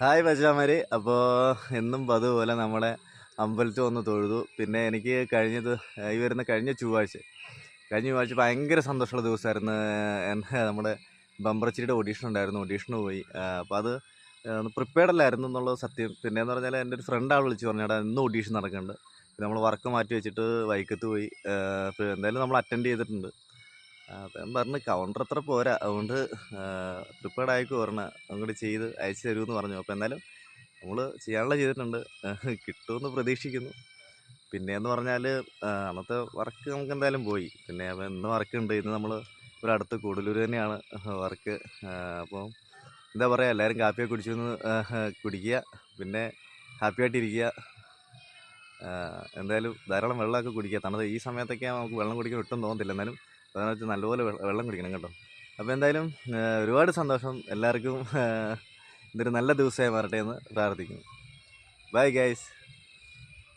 Hi ബച്ചാമാര്. അപ്പോൾ എന്നും അതുപോലെ നമ്മളെ അമ്പലത്തിൽ വന്ന് തൊഴുതു. പിന്നെ എനിക്ക് കഴിഞ്ഞ ചൊവ്വാഴ്ച ഭയങ്കര സന്തോഷമുള്ള ദിവസമായിരുന്നു. നമ്മുടെ ബംബ്രച്ചിരിയുടെ ഓഡീഷൻ ഉണ്ടായിരുന്നു. ഓഡീഷന് പോയി. അപ്പോൾ അത് പ്രിപ്പയർഡ് അല്ലായിരുന്നു എന്നുള്ളത് സത്യം. പിന്നെയെന്ന് പറഞ്ഞാൽ എൻ്റെ ഒരു ഫ്രണ്ട് വിളിച്ച് പറഞ്ഞാൽ ഇന്ന് ഓഡീഷൻ നടക്കുന്നുണ്ട്. പിന്നെ നമ്മൾ വർക്ക് മാറ്റി വെച്ചിട്ട് വൈക്കത്ത് പോയി. അപ്പോൾ എന്തായാലും നമ്മൾ അറ്റൻഡ് ചെയ്തിട്ടുണ്ട്. അപ്പം പറഞ്ഞ് കൗണ്ടർ അത്ര പോരാ, അതുകൊണ്ട് പ്രിപ്പയർഡ് ആയിക്കോ പറഞ്ഞ അങ്ങോട്ട് ചെയ്ത് അയച്ചു തരുമെന്ന് പറഞ്ഞു. അപ്പോൾ എന്തായാലും നമ്മൾ ചെയ്യാനുള്ള ചെയ്തിട്ടുണ്ട്. കിട്ടുമെന്ന് പ്രതീക്ഷിക്കുന്നു. പിന്നെയെന്ന് പറഞ്ഞാൽ അന്നത്തെ വർക്ക് നമുക്ക് എന്തായാലും പോയി. പിന്നെ അപ്പോൾ ഇന്ന് വർക്കുണ്ട്. ഇന്ന് നമ്മൾ ഇവിടെ അടുത്ത് കൂടലൂർ തന്നെയാണ് വർക്ക്. അപ്പോൾ എന്താ പറയുക, എല്ലാവരും കാപ്പിയൊക്കെ കുടിക്കുക, പിന്നെ ഹാപ്പി ആയിട്ടിരിക്കുക. എന്തായാലും ധാരാളം വെള്ളമൊക്കെ കുടിക്കുക. തണുത്ത ഈ സമയത്തൊക്കെ നമുക്ക് വെള്ളം കുടിക്കാൻ ഒട്ടും തോന്നത്തില്ല. എന്നാലും അതെന്ന് വെച്ചാൽ നല്ലപോലെ വെള്ളം കുടിക്കണം കേട്ടോ. അപ്പോൾ എന്തായാലും ഒരുപാട് സന്തോഷം. എല്ലാവർക്കും ഇതൊരു നല്ല ദിവസമായി മാറട്ടെ എന്ന് പ്രാർത്ഥിക്കുന്നു. Bye guys.